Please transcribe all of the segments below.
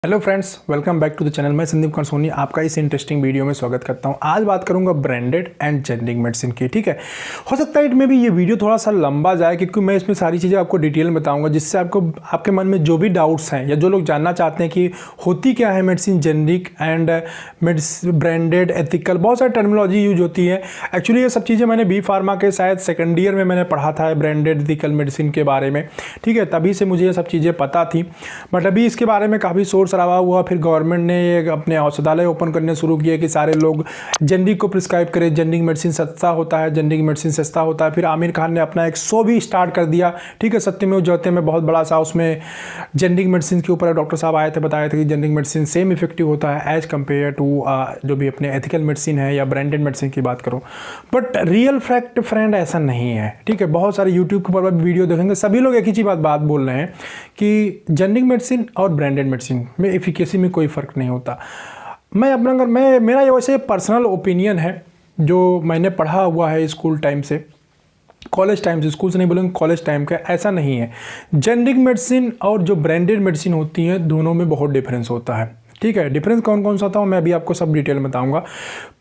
Hello friends, welcome back to the channel. मैं संदीप कुमार सोनी आपका इस इंटरेस्टिंग वीडियो में स्वागत करता हूं। आज बात करूंगा ब्रांडेड एंड जेनरिक मेडिसिन की। ठीक है, हो सकता है इसमें भी ये वीडियो थोड़ा सा लंबा जाए क्योंकि मैं इसमें सारी चीज़ें आपको डिटेल में बताऊंगा, जिससे आपको आपके मन में जो भी डाउट्स हैं या जो लोग जानना चाहते हैं कि होती क्या है medicine, generic and branded, ethical, बहुत सारी टर्मिनोलॉजी यूज होती है। एक्चुअली ये सब चीज़ें मैंने बी फार्मा के शायद सेकेंड ईयर में मैंने पढ़ा था ब्रांडेड एथिकल मेडिसिन के बारे में। ठीक है, तभी से मुझे ये सब चीज़ें पता थी, बट अभी इसके बारे में काफ़ी शोर शराबा हुआ। फिर गवर्नमेंट ने ये अपने औषधालय ओपन करने शुरू किए कि सारे लोग जेनरिक को प्रिस्क्राइब करें, जेनरिक मेडिसिन सस्ता होता है, जेनरिक मेडिसिन सस्ता होता है। फिर आमिर खान ने अपना एक शो भी स्टार्ट कर दिया। ठीक है, सत्यमेव जयते में बहुत बड़ा सा, उसमें जेनरिक मेडिसिन के ऊपर डॉक्टर साहब आए थे, बताए थे कि जेनरिक मेडिसिन सेम इफेक्टिव होता है एज कम्पेयर टू जो भी अपने एथिकल मेडिसिन है या ब्रांडेड मेडिसिन की बात करूँ। बट रियल फैक्ट फ्रेंड ऐसा नहीं है। ठीक है, बहुत सारे यूट्यूब के ऊपर वीडियो देखेंगे, सभी लोग एक ही चीज़ बात बोल रहे हैं कि जेनरिक मेडिसिन और ब्रांडेड मेडिसिन में एफिकेसी में कोई फ़र्क नहीं होता। मैं अपना अगर मेरा ये वैसे पर्सनल ओपिनियन है जो मैंने पढ़ा हुआ है स्कूल टाइम से, कॉलेज टाइम से, स्कूल से नहीं बोलेंगे, कॉलेज टाइम का। ऐसा नहीं है, जेनरिक मेडिसिन और जो ब्रांडेड मेडिसिन होती हैं दोनों में बहुत डिफरेंस होता है। ठीक है, डिफरेंस कौन कौन सा होता है मैं अभी आपको सब डिटेल में बताऊंगा।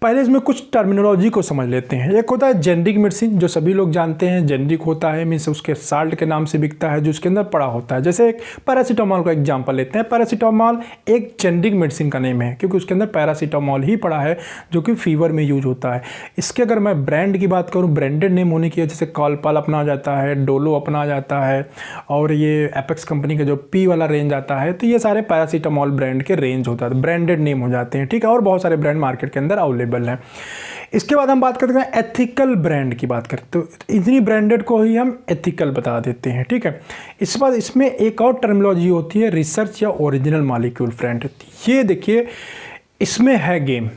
पहले इसमें कुछ टर्मिनोलॉजी को समझ लेते हैं। एक होता है जेनरिक मेडिसिन, जो सभी लोग जानते हैं। जेनरिक होता है मीन्स उसके साल्ट के नाम से बिकता है, जो उसके अंदर पड़ा होता है। जैसे एक पैरासीटामॉल का एग्जांपल लेते हैं। पैरासीटामॉल एक जेनरिक मेडिसिन का नेम है क्योंकि उसके अंदर पैरासीटामॉल ही पड़ा है, जो कि फीवर में यूज होता है। इसके अगर मैं ब्रांड की बात करूँ, ब्रांडेड नेम होने की, जैसे कॉलपाल अपना आ जाता है, डोलो अपना आ जाता है, और ये एपेक्स कंपनी का जो पी वाला रेंज आता है, तो ये सारे पैरासीटामॉल ब्रांड के रेंज होता है, ब्रांडेड नेम हो जाते हैं। ठीक है, और बहुत सारे ब्रांड मार्केट के अंदर अवेलेबल हैं। इसके बाद हम बात करते हैं एथिकल ब्रांड की बात करते, तो इतनी ब्रांडेड को ही हम एथिकल बता देते हैं। ठीक है, इसके बाद इसमें एक और टर्मिनोलॉजी होती है रिसर्च या ओरिजिनल मॉलिक्यूल फ्रेंड। ये देखिए, इसमें है गेम।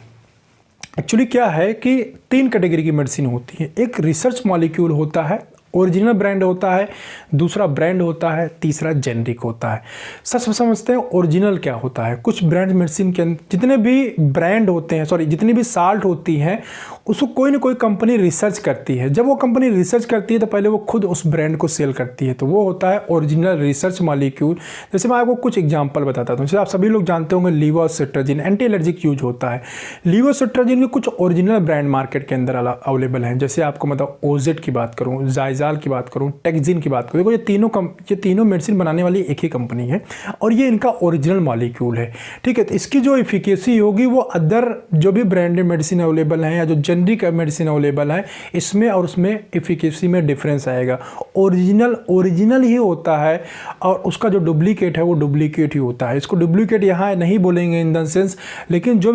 एक्चुअली क्या है कि 3 कैटेगरी की मेडिसिन होती है। एक रिसर्च मॉलिक्यूल होता है, ओरिजिनल ब्रांड होता है, दूसरा ब्रांड होता है, तीसरा जेनरिक होता है। सच समझते हैं ओरिजिनल क्या होता है। कुछ ब्रांड मेडिसिन के जितने भी ब्रांड होते हैं, जितनी भी साल्ट होती हैं, उसको कोई ना कोई कंपनी रिसर्च करती है। जब वो कंपनी रिसर्च करती है तो पहले वो खुद उस ब्रांड को सेल करती है, तो वो होता है ओरिजिनल रिसर्च मॉलिक्यूल। जैसे मैं आपको कुछ एग्जांपल बताता हूँ। जैसे आप सभी लोग जानते होंगे लीवोसिट्राजिन एंटी एलर्जिक यूज होता है। लीवोसिट्राजिन के कुछ ओरिजिनल ब्रांड मार्केट के अंदर अवेलेबल हैं। जैसे आपको मतलब ओजेट की बात करूँ, जायजाल की बात करूँ, टेक्जिन की बात करूँ, ये तीनों मेडिसिन बनाने वाली एक ही कंपनी है और ये इनका ओरिजिनल मॉलिक्यूल है। ठीक है, तो इसकी जो इफिकेसी होगी वो अदर जो भी ब्रांडेड मेडिसिन अवेलेबल हैं या जो जेनरिक मेडिसिन अवेलेबल है, इसमें और उसमें इफिकेसी में डिफरेंस आएगा। ओरिजिनल ही होता है और उसका जो डुप्लीकेट है वो डुप्लीकेट ही होता है। इसको डुप्लीकेट यहाँ नहीं बोलेंगे इन द सेंस, लेकिन जो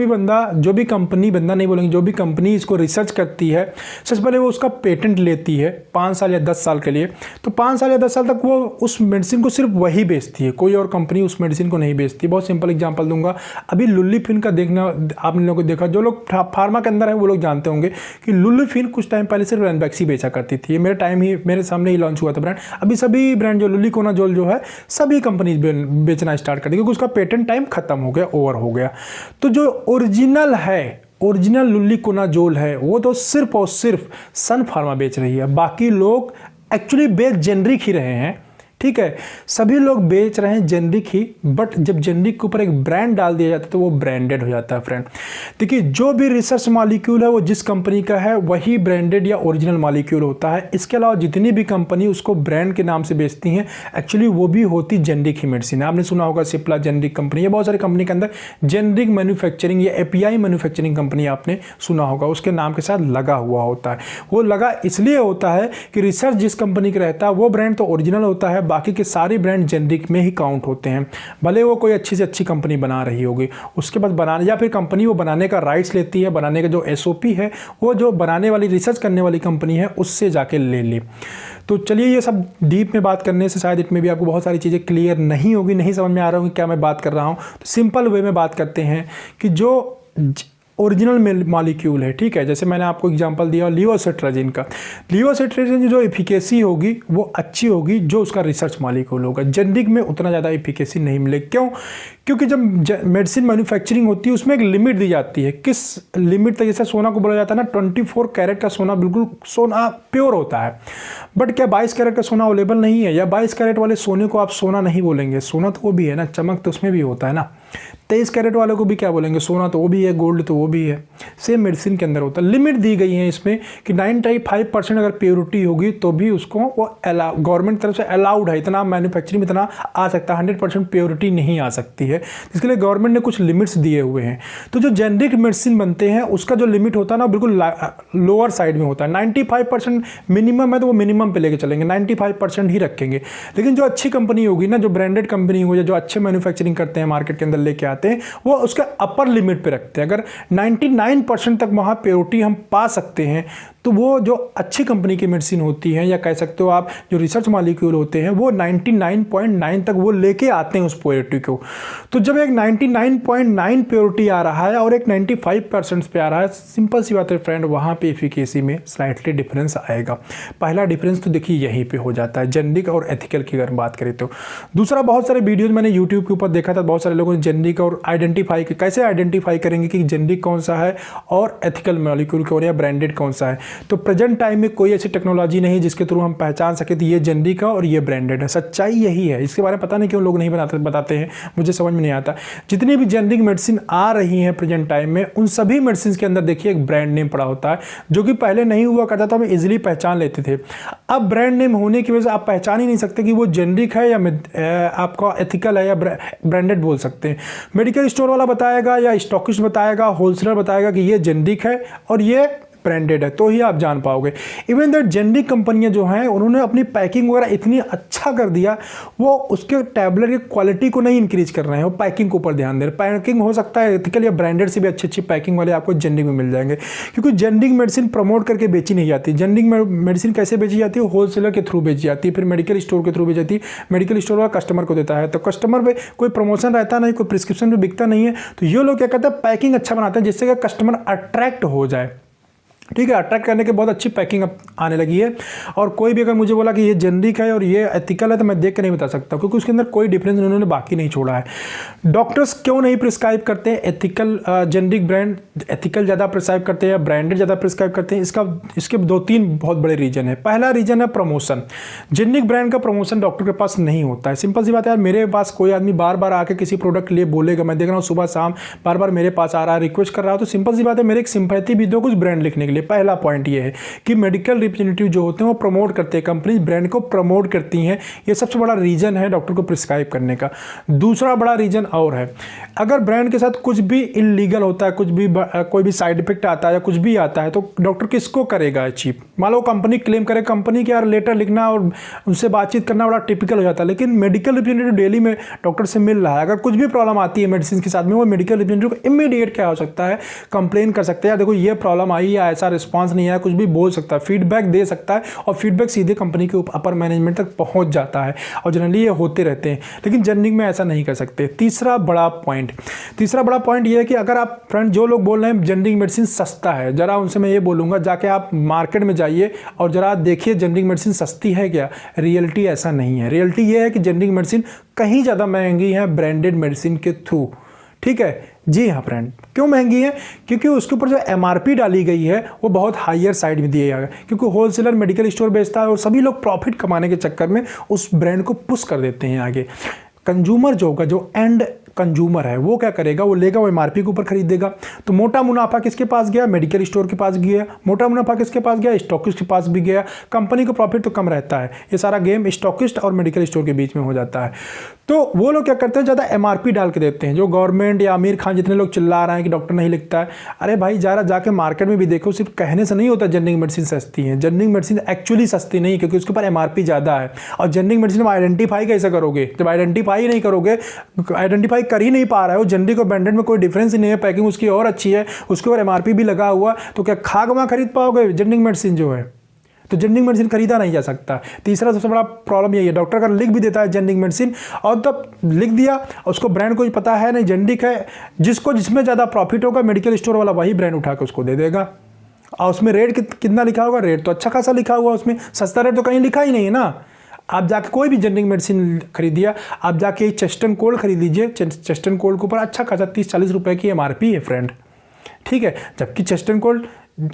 भी कंपनी नहीं बोलेंगे, जो भी कंपनी इसको रिसर्च करती है, सबसे पहले वो उसका पेटेंट लेती है 5 साल या 10 साल के लिए। तो 5 साल या 10 साल तक वो उस मेडिसिन को सिर्फ वही बेचती है, कोई और कंपनी उस मेडिसिन को नहीं बेचती। बहुत सिंपल एग्जांपल दूंगा। अभी लुल्लीफिन का देखना आपने लोगों को देखा, जो लोग फार्मा के अंदर है वो लोग जानते होंगे कि लुल्लीफिन कुछ टाइम पहले सिर्फ रैनबैक्सी बेचा करती थी। मेरे सामने ही लॉन्च हुआ था ब्रांड। अभी सभी ब्रांड जो लुल्लीकोनाजोल जो है सभी कंपनी बेचना स्टार्ट कर दी क्योंकि उसका पेटेंट टाइम खत्म हो गया, ओवर हो गया। तो जो ओरिजिनल है, ओरिजिनल लुल्लीकोनाजोल है, वो तो सिर्फ और सिर्फ सन फार्मा बेच रही है। बाकी लोग एक्चुअली बेच जेनरिक ही रहे हैं। ठीक है, सभी लोग बेच रहे हैं जेनरिक ही, बट जब जेनरिक के ऊपर एक ब्रांड डाल दिया जाता है तो वो ब्रांडेड हो जाता है फ्रेंड। देखिए, जो भी रिसर्च मॉलिक्यूल है वो जिस कंपनी का है वही ब्रांडेड या ओरिजिनल मॉलिक्यूल होता है। इसके अलावा जितनी भी कंपनी उसको ब्रांड के नाम से बेचती हैं, एक्चुअली वो भी होती जेनरिक ही मेडिसिन। आपने सुना होगा सिप्ला जेनरिक कंपनी, या बहुत सारी कंपनी के अंदर जेनरिक मैन्युफैक्चरिंग या एपीआई मैन्युफैक्चरिंग कंपनी आपने सुना होगा, उसके नाम के साथ लगा हुआ होता है। वो लगा इसलिए होता है कि रिसर्च जिस कंपनी का रहता है वो ब्रांड तो ओरिजिनल होता है, बाकी के सारे ब्रांड जेनरिक में ही काउंट होते हैं। भले वो कोई अच्छी से अच्छी कंपनी बना रही होगी, उसके बाद बनाने या फिर कंपनी वो बनाने का राइट्स लेती है, बनाने का जो एसओपी है वो जो बनाने वाली रिसर्च करने वाली कंपनी है उससे जाके ले ली। तो चलिए, ये सब डीप में बात करने से शायद इसमें भी आपको बहुत सारी चीज़ें क्लियर नहीं होगी, नहीं समझ में आ रहा होगी क्या मैं बात कर रहा हूँ। तो सिंपल वे में बात करते हैं कि जो ओरिजिनल मॉलिक्यूल है, ठीक है, जैसे मैंने आपको एग्जांपल दिया लीवोसिट्राजिन का। लीवोसिट्राजिन की जो इफिकेसी होगी वो अच्छी होगी जो उसका रिसर्च मॉलिक्यूल होगा। जेनरिक में उतना ज़्यादा इफिकेसी नहीं मिलेगी। क्यों? क्योंकि जब मेडिसिन मैन्युफैक्चरिंग होती है उसमें एक लिमिट दी जाती है। किस लिमिट तक, जैसे सोना को बोला जाता है ना 24 कैरेट का सोना बिल्कुल सोना प्योर होता है, बट क्या 22 कैरेट का सोना अवेलेबल नहीं है? या 22 कैरेट वाले सोने को आप सोना नहीं बोलेंगे, सोना तो वो भी है ना, चमक तो उसमें भी होता है ना। 23 कैरेट वाले को भी क्या बोलेंगे, सोना तो वो भी है, गोल्ड तो वो भी है। सेम मेडिसिन के अंदर होता है। लिमिट दी गई है इसमें कि 95% अगर प्योरिटी होगी तो भी उसको वो गवर्नमेंट तरफ से अलाउड है, इतना मैन्युफैक्चरिंग में इतना आ सकता है, 100% प्योरिटी नहीं आ सकती है। इसके लिए गवर्नमेंट ने कुछ लिमिट्स दिए हुए हैं। तो जो जेनरिक मेडिसिन बनते हैं उसका जो लिमिट होता है ना बिल्कुल लोअर साइड में होता है। 95% मिनिमम है तो वो मिनिमम पे लेके चलेंगे, 95% ही रखेंगे। लेकिन जो अच्छी कंपनी होगी ना, जो ब्रांडेड कंपनी होगी, जो अच्छे मैन्युफैक्चरिंग करते हैं, मार्केट के अंदर लेके आते हैं, वो उसके अपर लिमिट पे रखते हैं। अगर 99% तक वहां प्योरिटी हम पा सकते हैं तो वो जो अच्छी कंपनी की मेडिसिन होती है, या कह सकते हो आप जो रिसर्च मॉलिक्यूल होते हैं, वो 99.9 तक वो लेके आते हैं उस प्योरिटी को। तो जब एक 99.9 प्योरिटी आ रहा है और एक 95% पे आ रहा है, सिंपल सी बात है फ्रेंड, वहाँ पे एफिकेसी में स्लाइटली डिफरेंस आएगा। पहला डिफरेंस तो देखिए यहीं पे हो जाता है, जेनरिक और एथिकल की अगर बात करें तो। दूसरा, बहुत सारे वीडियोज मैंने यूट्यूब के ऊपर देखा था, बहुत सारे लोगों ने जेनरिक और आइडेंटिफाई, कैसे आइडेंटिफाई करेंगे कि जेनरिक कौन सा है और एथिकल मॉलिक्यूल कौन है या ब्रांडेड कौन सा है। तो प्रेजेंट टाइम में कोई ऐसी टेक्नोलॉजी नहीं जिसके थ्रू हम पहचान सके तो ये जेनरिक है और ये ब्रांडेड है। सच्चाई यही है। इसके बारे में पता नहीं क्यों लोग नहीं बताते हैं, मुझे समझ में नहीं आता। जितनी भी जेनरिक मेडिसिन आ रही हैं प्रेजेंट टाइम में, उन सभी मेडिसिन के अंदर देखिए एक ब्रांड नेम पड़ा होता है, जो कि पहले नहीं हुआ करता था, हम इजिली पहचान लेते थे। अब ब्रांड नेम होने की वजह से आप पहचान ही नहीं सकते कि वो जेनरिक है या आपका एथिकल है या ब्रांडेड बोल सकते हैं। मेडिकल स्टोर वाला बताएगा या स्टॉकिस्ट बताएगा, होलसेलर बताएगा कि ये जेनरिक है और ये ब्रांडेड है, तो ही आप जान पाओगे। इवन दैट जेनरिक कंपनियां जो हैं उन्होंने अपनी पैकिंग वगैरह इतनी अच्छा कर दिया, वो उसके टैबलेट की क्वालिटी को नहीं इंक्रीज कर रहे हैं, वो पैकिंग के ऊपर ध्यान दे रहे हैं। पैकिंग हो सकता है एथिकल या ब्रांडेड से भी अच्छी अच्छी पैकिंग वाले आपको जेनरिक में मिल जाएंगे, क्योंकि जेनरिक मेडिसिन प्रमोट करके बेची नहीं जाती। जेनरिक मेडिसिन कैसे बेची जाती है? होलसेलर के थ्रू बेची जाती है, फिर मेडिकल स्टोर के थ्रू बेची जाती है। मेडिकल स्टोर वाला कस्टमर को देता है, तो कस्टमर पे कोई प्रमोशन रहता नहीं, कोई प्रिस्क्रिप्शन पे बिकता नहीं है। तो ये लोग क्या कहते हैं, पैकिंग अच्छा बनाते हैं जिससे कि कस्टमर अट्रैक्ट हो जाए। ठीक है, अट्रैक्ट करने के बहुत अच्छी पैकिंग अब आने लगी है। और कोई भी अगर मुझे बोला कि ये जेनरिक है और ये एथिकल है तो मैं देख के नहीं बता सकता, क्योंकि उसके अंदर कोई डिफरेंस उन्होंने बाकी नहीं छोड़ा है। डॉक्टर्स क्यों नहीं प्रिस्क्राइब करते हैं एथिकल जेनरिक ब्रांड, एथिकल ज़्यादा प्रिस्क्राइब करते हैं, ब्रांडेड ज़्यादा प्रिस्क्राइब करते हैं? इसके 2-3 बहुत बड़े रीजन है। पहला रीजन है प्रमोशन। जेनरिक ब्रांड का प्रमोशन डॉक्टर के पास नहीं होता है। सिंपल सी बात है यार, मेरे पास कोई आदमी बार बार आके किसी प्रोडक्ट के लिए बोलेगा, मैं देख रहा हूँ सुबह शाम बार बार मेरे पास आ रहा है, रिक्वेस्ट कर रहा है, तो सिंपल सी बात है मेरे एक सिंपैथी भी दो कुछ ब्रांड लिखने के लिए। पहला पॉइंट ये है कि मेडिकल रिप्रेजेंटेटिव जो होते हैं वो प्रमोट करते हैं, कंपनी ब्रांड को प्रमोट करती हैं। ये सबसे बड़ा रीजन है डॉक्टर को प्रिस्क्राइब करने का। दूसरा बड़ा रीजन और है, अगर ब्रांड के साथ कुछ भी इलीगल होता है, कुछ भी कोई भी साइड इफेक्ट आता है या कुछ भी आता है, तो डॉक्टर किसको करेगा अचीव? मान लो कंपनी क्लेम करे, कंपनी के यार लेटर लिखना और उनसे बातचीत करना बड़ा टिपिकल हो जाता है। लेकिन मेडिकल रिप्रेजेंटेटिव डेली में डॉक्टर से मिल रहा है, अगर कुछ भी प्रॉब्लम आती है मेडिसिन के साथ में, वो मेडिकल रिप्रेजेंटेटिव को इमीडिएट क्या हो सकता है, कंप्लेन कर सकते हैं, देखो ये प्रॉब्लम आई या ऐसा रिस्पॉन्स नहीं आया, कुछ भी बोल सकता है, फीडबैक दे सकता है, और फीडबैक सीधे कंपनी के अपर मैनेजमेंट तक पहुंच जाता है। और जनरली ये होते रहते हैं, लेकिन जेनरिक में ऐसा नहीं कर सकते। तीसरा बड़ा पॉइंट ये है कि अगर आप फ्रेंड जो लोग बोल रहे हैं जेनरिक मेडिसिन सस्ता है, जरा उनसे मैं ये बोलूँगा जाके आप मार्केट में जाइए और जरा देखिए जेनरिक मेडिसिन सस्ती है क्या। रियलिटी ऐसा नहीं है। रियलिटी ये है कि जेनरिक मेडिसिन कहीं ज़्यादा महंगी है ब्रांडेड मेडिसिन के थ्रू। ठीक है, जी हाँ फ्रेंड। क्यों महंगी है? क्योंकि उसके ऊपर जो एमआरपी डाली गई है वो बहुत हायर साइड में दिया गया, क्योंकि होलसेलर मेडिकल स्टोर बेचता है और सभी लोग प्रॉफिट कमाने के चक्कर में उस ब्रांड को पुश कर देते हैं आगे। कंज्यूमर जो होगा, जो एंड कंज्यूमर है, वो क्या करेगा, वो लेगा, वो एमआरपी के ऊपर खरीदेगा। तो मोटा मुनाफा किसके पास गया? मेडिकल स्टोर के पास गया। मोटा मुनाफा किसके पास गया? स्टॉकिस्ट के पास भी गया। कंपनी को प्रॉफिट तो कम रहता है। ये सारा गेम स्टॉकिस्ट और मेडिकल स्टोर के बीच में हो जाता है। तो वो लोग क्या करते हैं, ज़्यादा एमआरपी डाल के देते हैं। जो गवर्नमेंट या आमिर खान जितने लोग चिल्ला रहे हैं कि डॉक्टर नहीं लिखता है, अरे भाई जरा जाके मार्केट में भी देखो, सिर्फ कहने से नहीं होता जेनरिक मेडिसिन सस्ती है। जेनरिक मेडिसिन एक्चुअली सस्ती नहीं, क्योंकि उसके ऊपर एमआरपी ज़्यादा है। और जेनरिक मेडिसिन में आइडेंटिफाई कैसे करोगे? जब आइडेंटिफाई नहीं करोगे, आइडेंटिफाई कर ही नहीं पा रहे हो, जेनरिक और ब्रांडेड में कोई डिफरेंस ही नहीं है, पैकिंग उसकी और अच्छी है, उसके ऊपर एमआरपी भी लगा हुआ, तो क्या खागमा खरीद पाओगे जेनरिक मेडिसिन जो है? तो जेनरिक मेडिसिन खरीदा नहीं जा सकता। तीसरा सबसे बड़ा प्रॉब्लम यही है, डॉक्टर अगर लिख भी देता है जेनरिक मेडिसिन, और तब लिख दिया, उसको ब्रांड को पता है नहीं जेनरिक है, जिसमें ज़्यादा प्रॉफिट होगा मेडिकल स्टोर वाला वही ब्रांड उठा के उसको दे देगा। और उसमें रेट कितना लिखा होगा? रेट तो अच्छा खासा लिखा हुआ, उसमें सस्ता रेट तो कहीं लिखा ही नहीं है ना। आप जाके कोई भी जेनरिक मेडिसिन खरीदिए, आप जाके चेस्टन कोल्ड खरीद लीजिए, चेस्टन कोल्ड के ऊपर अच्छा खासा 30-40 रुपये की MRP है फ्रेंड, ठीक है। जबकि चेस्टन कोल्ड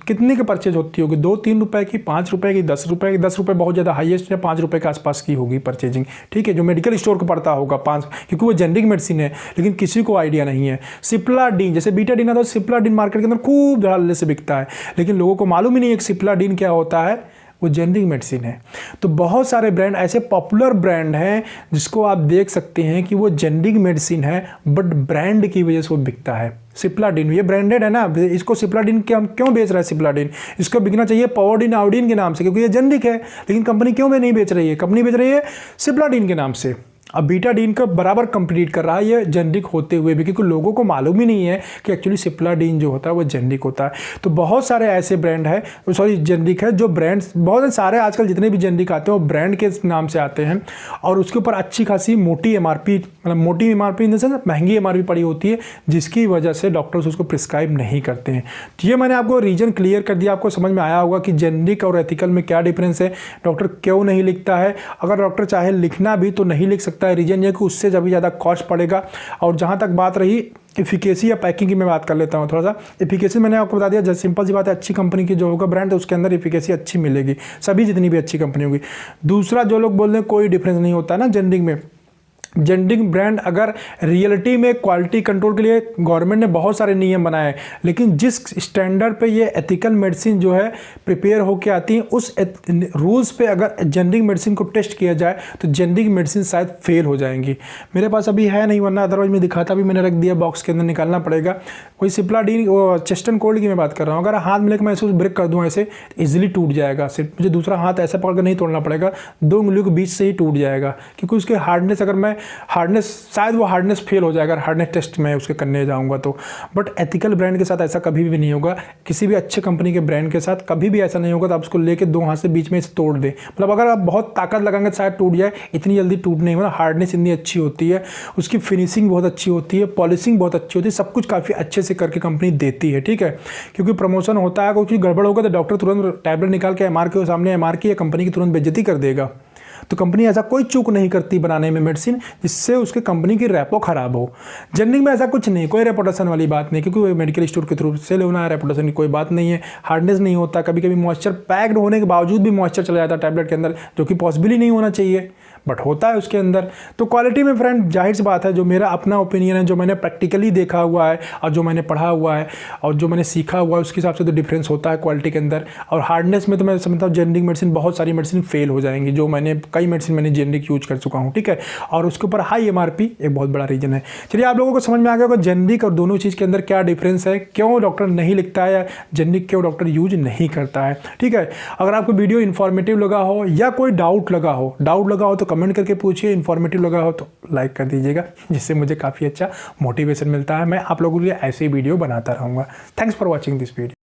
कितने की परचेज होती होगी, 2-3 रुपये की, 5 रुपये की, 10 रुपये की, 10 रुपये बहुत ज़्यादा हाईएस्ट है, 5 रुपये के आसपास की होगी परचेजिंग, ठीक है। जो मेडिकल स्टोर को पड़ता होगा 5, क्योंकि वो जेनरिक मेडिसिन है, लेकिन किसी को आइडिया नहीं है। सिप्लाडीन, जैसे बीटाडीन आता है, सिप्लाडीन मार्केट के अंदर खूब धड़ल्ले से बिकता है, लेकिन लोगों को मालूम ही नहीं है कि सिप्लाडीन क्या होता है, वो जेनरिक मेडिसिन है। तो बहुत सारे ब्रांड ऐसे पॉपुलर ब्रांड हैं जिसको आप देख सकते हैं कि वो जेनरिक मेडिसिन है, बट ब्रांड की वजह से वो बिकता है। सिप्लाडीन ये ब्रांडेड है ना, इसको सिप्लाडीन क्यों बेच रहा है सिप्लाडीन, इसको बिकना चाहिए पावोडिन आयोडीन के नाम से, क्योंकि ये जेनरिक है, लेकिन कंपनी क्यों नहीं बेच रही है, कंपनी बेच रही है सिप्लाडीन के नाम से। अब बीटाडीन का बराबर कंपीट कर रहा है ये जेनरिक होते हुए भी, क्योंकि लोगों को मालूम ही नहीं है कि एक्चुअली सिप्लाडीन जो होता है वो जेनरिक होता है। तो बहुत सारे ऐसे ब्रांड है, सॉरी जेनरिक है, जो ब्रांड्स बहुत सारे आजकल जितने भी जेनरिक आते हैं वो ब्रांड के नाम से आते हैं, और उसके ऊपर अच्छी खासी मोटी MRP, मतलब मोटी MRP इन द सेंस महंगी MRP पड़ी होती है, जिसकी वजह से डॉक्टर्स उसको प्रिस्क्राइब नहीं करते हैं। तो ये मैंने आपको रीजन क्लियर कर दिया, आपको समझ में आया होगा कि जेनरिक और एथिकल में क्या डिफरेंस है, डॉक्टर क्यों नहीं लिखता है। अगर डॉक्टर चाहे लिखना भी तो नहीं लिख सकता है, रीजन ये कि उससे जब ज़्यादा कॉस्ट पड़ेगा। और जहाँ तक बात रही एफिकेसी या पैकिंग की, मैं बात कर लेता हूँ थोड़ा सा। एफिकेसी मैंने आपको बता दिया, जैसे सिंपल सी बात है, अच्छी कंपनी की जो होगा ब्रांड तो उसके अंदर एफिकेसी अच्छी मिलेगी, सभी जितनी भी अच्छी कंपनी होगी। दूसरा, जो लोग बोल रहे हैं कोई डिफरेंस नहीं होता ना जेनरिक में, जेनरिक ब्रांड अगर रियलिटी में क्वालिटी कंट्रोल के लिए गवर्नमेंट ने बहुत सारे नियम बनाए हैं, लेकिन जिस स्टैंडर्ड पे ये एथिकल मेडिसिन जो है प्रिपेयर होके आती है, उस रूल्स पे अगर जेनरिक मेडिसिन को टेस्ट किया जाए तो जेनरिक मेडिसिन शायद फेल हो जाएंगी। मेरे पास अभी है नहीं, वरना अदरवाइज मैं दिखाता भी, मैंने रख दिया बॉक्स के अंदर, निकालना पड़ेगा। कोई सिप्लाडीन, चेस्टन कोल्ड की मैं बात कर रहा हूँ, अगर हाथ में लेकर मैं ऐसे ब्रेक कर दूँ ऐसे, ईजिली टूट जाएगा। सिर्फ मुझे दूसरा हाथ ऐसा पकड़ कर नहीं तोड़ना पड़ेगा, 2 उंगलियों के बीच से ही टूट जाएगा, क्योंकि उसके हार्डनेस, अगर मैं हार्डनेस, शायद वो हार्डनेस फेल हो जाएगा हार्डनेस टेस्ट में उसके करने जाऊंगा तो। बट एथिकल ब्रांड के साथ ऐसा कभी भी नहीं होगा, किसी भी अच्छे कंपनी के ब्रांड के साथ कभी भी ऐसा नहीं होगा। तो आप उसको लेके 2 हाथ से बीच में इसे तोड़ दें, मतलब अगर आप बहुत ताकत लगाएंगे तो शायद टूट जाए, इतनी जल्दी टूट नहीं, मतलब हार्डनेस इतनी अच्छी होती है, उसकी फिनिशिंग बहुत अच्छी होती है, पॉलिशिंग बहुत अच्छी होती है, सब कुछ काफ़ी अच्छे से करके कंपनी देती है, ठीक है। क्योंकि प्रमोशन होता है, कुछ गड़बड़ होगा तो डॉक्टर तुरंत टैबलेट निकाल के MR के सामने MR या कंपनी की तुरंत बेइज्जती कर देगा। तो कंपनी ऐसा कोई चूक नहीं करती बनाने में मेडिसिन जिससे उसके कंपनी की रेपो खराब हो। जेनरिक में ऐसा कुछ नहीं, कोई रेपुटेशन वाली बात नहीं, क्योंकि मेडिकल स्टोर के थ्रू सेल होना है, रेपुटेशन की कोई बात नहीं है। हार्डनेस नहीं होता, कभी कभी मॉइस्चर पैक्ड होने के बावजूद भी मॉइस्चर चला जाता है टैबलेट के अंदर, जो कि पॉसिबल ही नहीं होना चाहिए, बट होता है उसके अंदर। तो क्वालिटी में फ्रेंड जाहिर सी बात है, जो मेरा अपना ओपिनियन है, जो मैंने प्रैक्टिकली देखा हुआ है और जो मैंने पढ़ा हुआ है और जो मैंने सीखा हुआ है, उसके हिसाब से तो डिफरेंस होता है क्वालिटी के अंदर। और हार्डनेस में तो मैं समझता हूँ जेनरिक मेडिसिन, बहुत सारी मेडिसिन फेल हो जाएंगी, जो मैंने कई मेडिसिन मैंने जेनरिक यूज कर चुका हूँ, ठीक है। और उसके ऊपर हाई MRP एक बहुत बड़ा रीजन है। चलिए आप लोगों को समझ में आ गया होगा जेनरिक और दोनों चीज़ के अंदर क्या डिफरेंस है, क्यों डॉक्टर नहीं लिखता है या जेनरिक क्यों डॉक्टर यूज नहीं करता है, ठीक है। अगर आपको वीडियो इन्फॉर्मेटिव लगा हो या कोई डाउट लगा हो तो कमेंट करके पूछिए, इन्फॉर्मेटिव लगा हो तो लाइक कर दीजिएगा, जिससे मुझे काफ़ी अच्छा मोटिवेशन मिलता है। मैं आप लोगों के लिए ऐसे ही वीडियो बनाता रहूँगा। Thanks for watching this video.